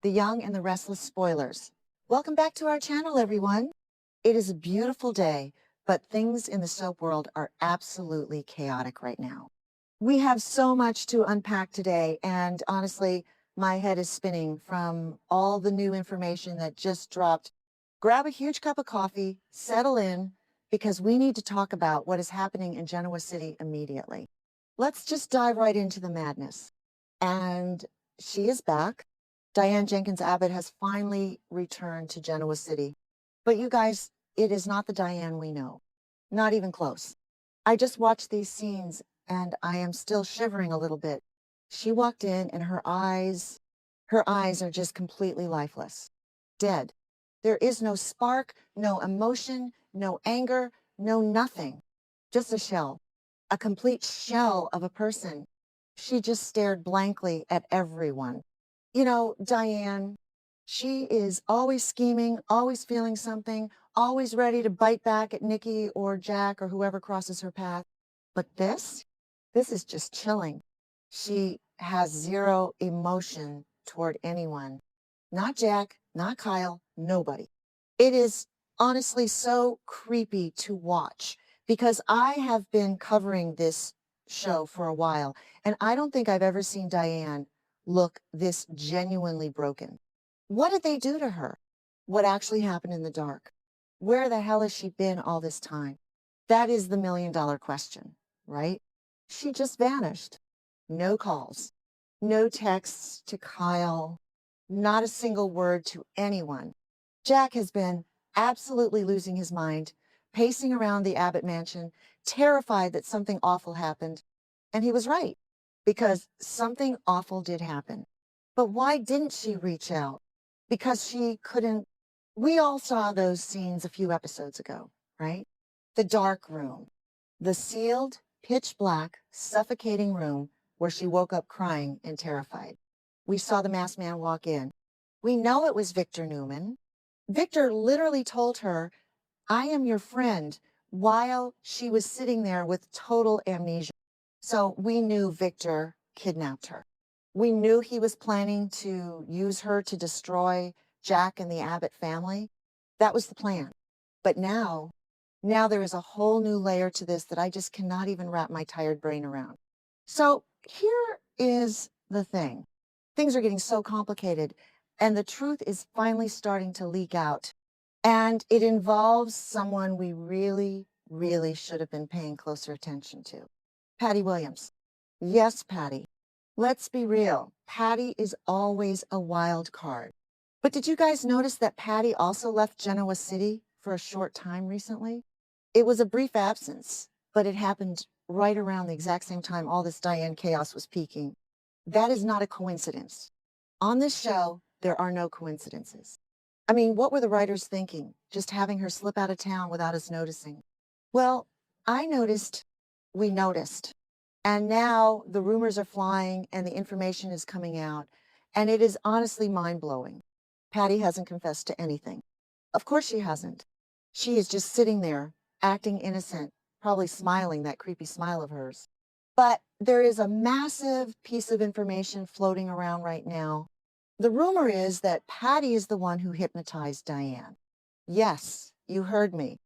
the young and the restless spoilers. Welcome back to our channel, everyone. It is a beautiful day, but things in the soap world are absolutely chaotic right now. We have so much to unpack today, and honestly, my head is spinning from all the new information that just dropped. Grab a huge cup of coffee, settle in, because we need to talk about what is happening in Genoa City immediately. Let's just dive right into the madness. And she is back. Diane Jenkins Abbott has finally returned to Genoa City. But you guys, it is not the Diane we know. Not even close. I just watched these scenes and I am still shivering a little bit. She walked in and her eyes are just completely lifeless. Dead. There is no spark, no emotion, no anger, no nothing. Just a shell. A complete shell of a person. She just stared blankly at everyone. You know, Diane, she is always scheming, always feeling something, always ready to bite back at Nikki or Jack or whoever crosses her path. But this is just chilling. She has zero emotion toward anyone. Not Jack, not Kyle, nobody. It is honestly so creepy to watch because I have been covering this show for a while, and I don't think I've ever seen Diane look this genuinely broken. What did they do to her? What actually happened in the dark? Where the hell has she been all this time? That is the million-dollar question, right? She just vanished. No calls, no texts to Kyle, not a single word to anyone. Jack has been absolutely losing his mind, pacing around the Abbott mansion, terrified that something awful happened. And he was right, because something awful did happen. But why didn't she reach out? Because she couldn't. We all saw those scenes a few episodes ago, right? The dark room, the sealed, pitch black, suffocating room where she woke up crying and terrified. We saw the masked man walk in. We know it was Victor Newman. Victor literally told her, "I am your friend," while she was sitting there with total amnesia. So we knew Victor kidnapped her. We knew he was planning to use her to destroy Jack and the Abbott family. That was the plan. But now there is a whole new layer to this that I just cannot even wrap my tired brain around. So here is the thing. Things are getting so complicated, and the truth is finally starting to leak out. And it involves someone we really, really should have been paying closer attention to. Patty Williams. Yes, Patty. Let's be real. Patty is always a wild card. But did you guys notice that Patty also left Genoa City for a short time recently? It was a brief absence, but it happened right around the exact same time all this Diane chaos was peaking. That is not a coincidence. On this show, there are no coincidences. I mean, what were the writers thinking? Just having her slip out of town without us noticing? Well, we noticed. And now the rumors are flying and the information is coming out. And it is honestly mind-blowing. Patty hasn't confessed to anything. Of course she hasn't. She is just sitting there, acting innocent, probably smiling that creepy smile of hers. But there is a massive piece of information floating around right now. The rumor is that Patty is the one who hypnotized Diane. Yes, you heard me.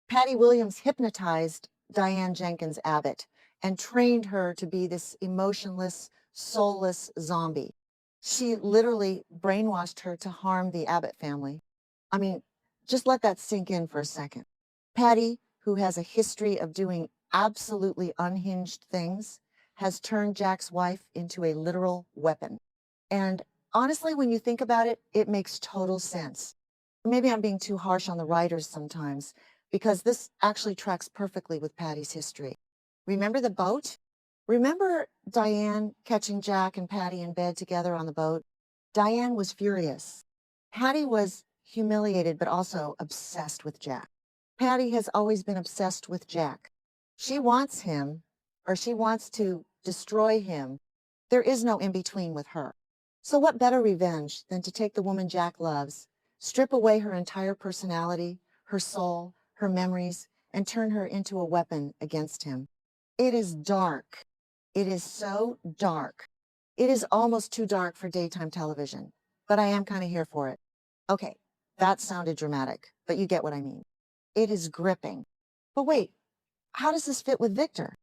Patty Williams hypnotized Diane Jenkins Abbott and trained her to be this emotionless, soulless zombie. She literally brainwashed her to harm the Abbott family. I mean, just let that sink in for a second. Patty, who has a history of doing absolutely unhinged things, has turned Jack's wife into a literal weapon. And honestly, when you think about it, it makes total sense. Maybe I'm being too harsh on the writers sometimes, because this actually tracks perfectly with Patty's history. Remember the boat? Remember Diane catching Jack and Patty in bed together on the boat? Diane was furious. Patty was humiliated, but also obsessed with Jack. Patty has always been obsessed with Jack. She wants him, or she wants to destroy him. There is no in-between with her. So what better revenge than to take the woman Jack loves, strip away her entire personality, her soul, her memories, and turn her into a weapon against him? It is dark. It is so dark. It is almost too dark for daytime television. but I am kind of here for it. Okay, that sounded dramatic, but you get what I mean. It is gripping. But wait, how does this fit with Victor?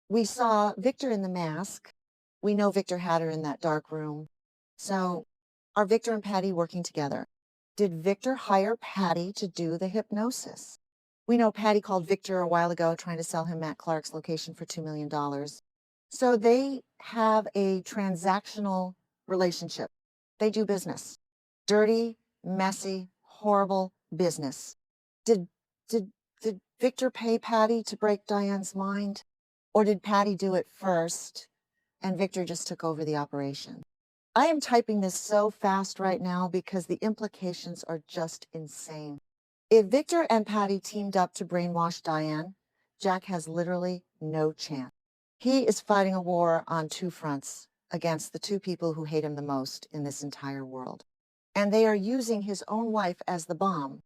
We saw Victor in the mask. We know Victor had her in that dark room. So are Victor and Patty working together? Did Victor hire Patty to do the hypnosis? We know Patty called Victor a while ago trying to sell him Matt Clark's location for $2 million. So they have a transactional relationship. They do business. Dirty, messy, horrible business. Did did did Victor pay Patty to break Diane's mind? Or did Patty do it first and Victor just took over the operation? I am typing this so fast right now because the implications are just insane. If Victor and Patty teamed up to brainwash Diane, Jack has literally no chance. He is fighting a war on two fronts against the two people who hate him the most in this entire world. And they are using his own wife as the bomb.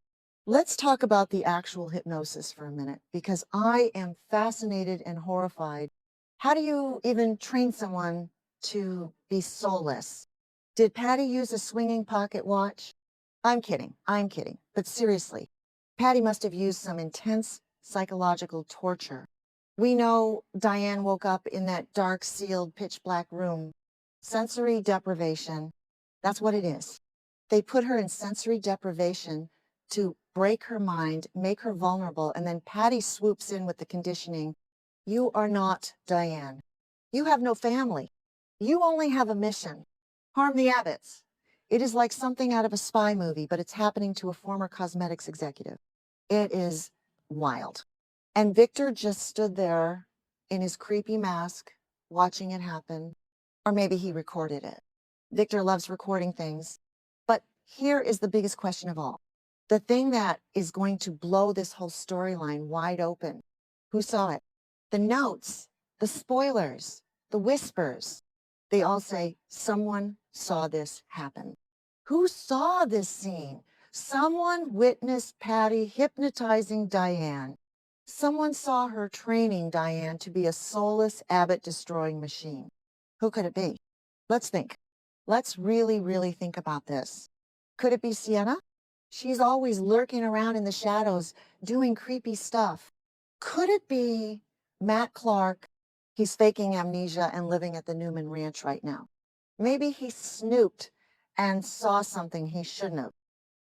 Let's talk about the actual hypnosis for a minute, because I am fascinated and horrified. How do you even train someone to be soulless? Did Patty use a swinging pocket watch? I'm kidding. But seriously, Patty must have used some intense psychological torture. We know Diane woke up in that dark, sealed, pitch black room. Sensory deprivation. That's what it is. They put her in sensory deprivation to break her mind, make her vulnerable, and then Patty swoops in with the conditioning. You are not Diane. You have no family. You only have a mission. Harm the Abbotts. It is like something out of a spy movie, but it's happening to a former cosmetics executive. It is wild. And Victor just stood there in his creepy mask, watching it happen. Or maybe he recorded it. Victor loves recording things. But here is the biggest question of all. The thing that is going to blow this whole storyline wide open. Who saw it? The notes, the spoilers, the whispers. They all say, someone saw this happen. Who saw this scene? Someone witnessed Patty hypnotizing Diane. Someone saw her training Diane to be a soulless, Abbott-destroying machine. Who could it be? Let's think. Let's really, really think about this. Could it be Sienna? She's always lurking around in the shadows, doing creepy stuff. Could it be Matt Clark? He's faking amnesia and living at the Newman Ranch right now. Maybe he snooped and saw something he shouldn't have.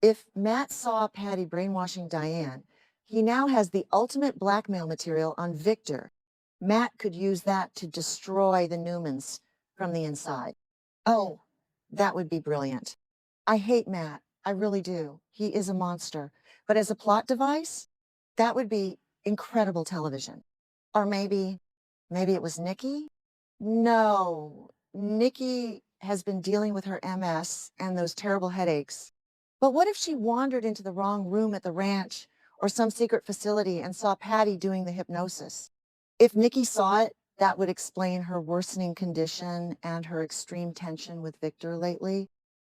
If Matt saw Patty brainwashing Diane, he now has the ultimate blackmail material on Victor. Matt could use that to destroy the Newmans from the inside. Oh, that would be brilliant. I hate Matt. I really do. He is a monster. But as a plot device, that would be incredible television. Or maybe it was Nikki? No, Nikki has been dealing with her MS and those terrible headaches. But what if she wandered into the wrong room at the ranch or some secret facility and saw Patty doing the hypnosis? If Nikki saw it, that would explain her worsening condition and her extreme tension with Victor lately.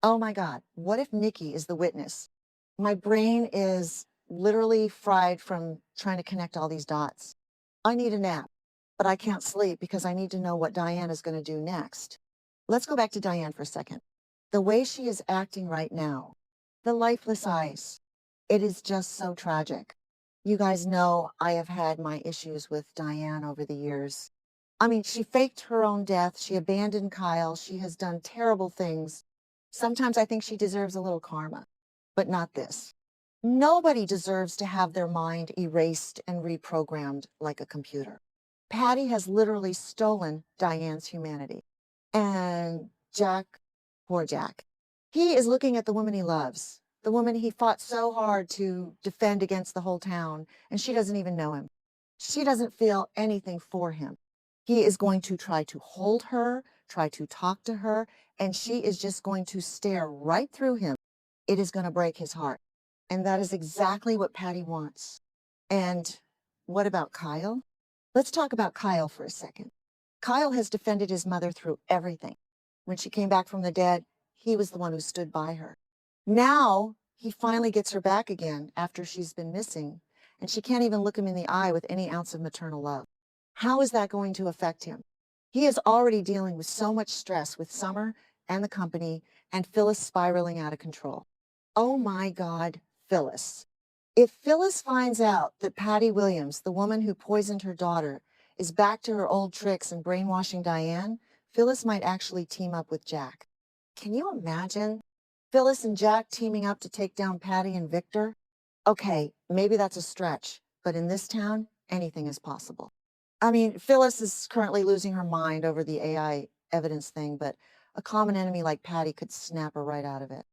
Oh my God, what if Nikki is the witness? My brain is literally fried from trying to connect all these dots. I need a nap, but I can't sleep because I need to know what Diane is going to do next. Let's go back to Diane for a second. The way she is acting right now, the lifeless eyes, it is just so tragic. You guys know I have had my issues with Diane over the years. I mean, she faked her own death. She abandoned Kyle. She has done terrible things. Sometimes I think she deserves a little karma, but not this. Nobody deserves to have their mind erased and reprogrammed like a computer. Patty has literally stolen Diane's humanity. And Jack, poor Jack, he is looking at the woman he loves, the woman he fought so hard to defend against the whole town, and she doesn't even know him. She doesn't feel anything for him. He is going to try to hold her, try to talk to her, and she is just going to stare right through him. It is going to break his heart. And that is exactly what Patty wants. And what about Kyle? Let's talk about Kyle for a second. Kyle has defended his mother through everything. When she came back from the dead, he was the one who stood by her. Now, he finally gets her back again after she's been missing, and she can't even look him in the eye with any ounce of maternal love. How is that going to affect him? He is already dealing with so much stress with Summer and the company, and Phyllis spiraling out of control. Oh my God, Phyllis. If Phyllis finds out that Patty Williams, the woman who poisoned her daughter, is back to her old tricks and brainwashing Diane, Phyllis might actually team up with Jack. Can you imagine Phyllis and Jack teaming up to take down Patty and Victor? Okay, maybe that's a stretch, but in this town, anything is possible. I mean, Phyllis is currently losing her mind over the AI evidence thing, but a common enemy like Patty could snap her right out of it.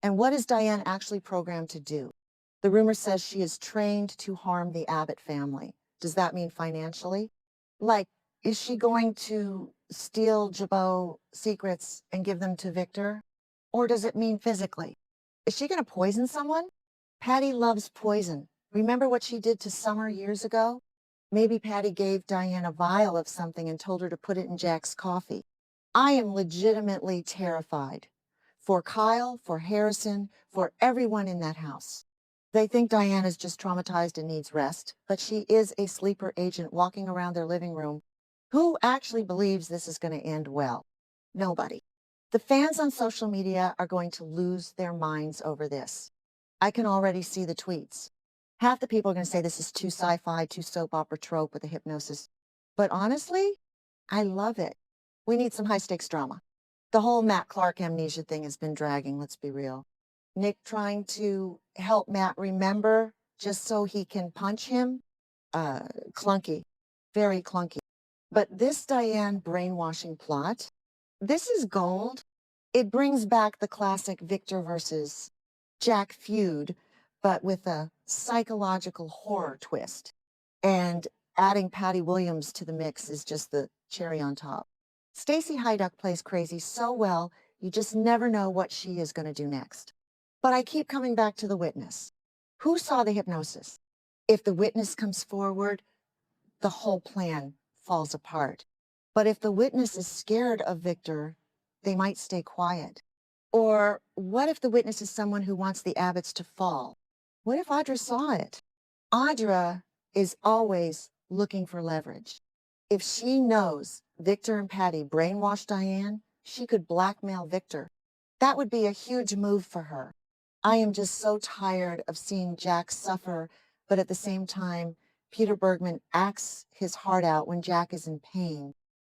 And what is Diane actually programmed to do? The rumor says she is trained to harm the Abbott family. Does that mean financially? Like, is she going to steal Jabot secrets and give them to Victor? Or does it mean physically? Is she going to poison someone? Patty loves poison. Remember what she did to Summer years ago? Maybe Patty gave Diane a vial of something and told her to put it in Jack's coffee. I am legitimately terrified. For Kyle, for Harrison, for everyone in that house. They think Diane is just traumatized and needs rest, but she is a sleeper agent walking around their living room. Who actually believes this is going to end well? Nobody. The fans on social media are going to lose their minds over this. I can already see the tweets. Half the people are going to say this is too sci-fi, too soap opera trope with the hypnosis. But honestly, I love it. We need some high-stakes drama. The whole Matt Clark amnesia thing has been dragging, let's be real. Nick trying to help Matt remember just so he can punch him? Clunky. Very clunky. But this Diane brainwashing plot, this is gold. It brings back the classic Victor versus Jack feud, but with a psychological horror twist. And adding Patty Williams to the mix is just the cherry on top. Stacey Hyduck plays crazy so well, you just never know what she is going to do next. But I keep coming back to the witness. Who saw the hypnosis? If the witness comes forward, the whole plan falls apart. But if the witness is scared of Victor, they might stay quiet. Or what if the witness is someone who wants the Abbotts to fall? What if Audra saw it? Audra is always looking for leverage. If she knows Victor and Patty brainwashed Diane, she could blackmail Victor. That would be a huge move for her. I am just so tired of seeing Jack suffer, but at the same time, Peter Bergman acts his heart out when Jack is in pain.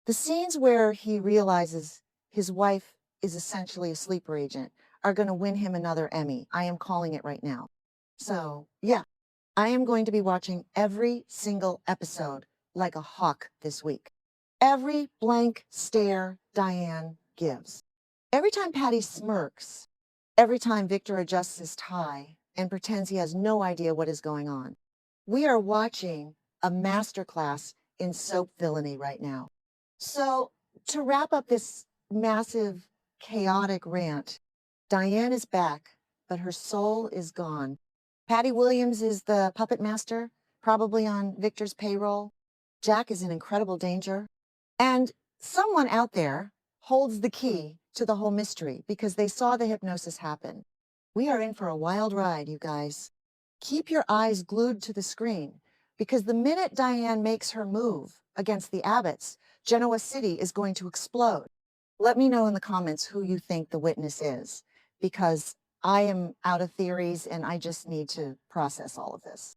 The scenes where he realizes his wife is essentially a sleeper agent are going to win him another Emmy. I am calling it right now. So, yeah, I am going to be watching every single episode like a hawk this week. Every blank stare Diane gives. Every time Patty smirks, every time Victor adjusts his tie and pretends he has no idea what is going on. We are watching a masterclass in soap villainy right now. So, to wrap up this massive, chaotic rant, Diane is back, but her soul is gone. Patty Williams is the puppet master, probably on Victor's payroll. Jack is in incredible danger. And someone out there holds the key to the whole mystery because they saw the hypnosis happen. We are in for a wild ride, you guys. Keep your eyes glued to the screen because the minute Diane makes her move against the Abbotts, Genoa City is going to explode. Let me know in the comments who you think the witness is because I am out of theories and I just need to process all of this.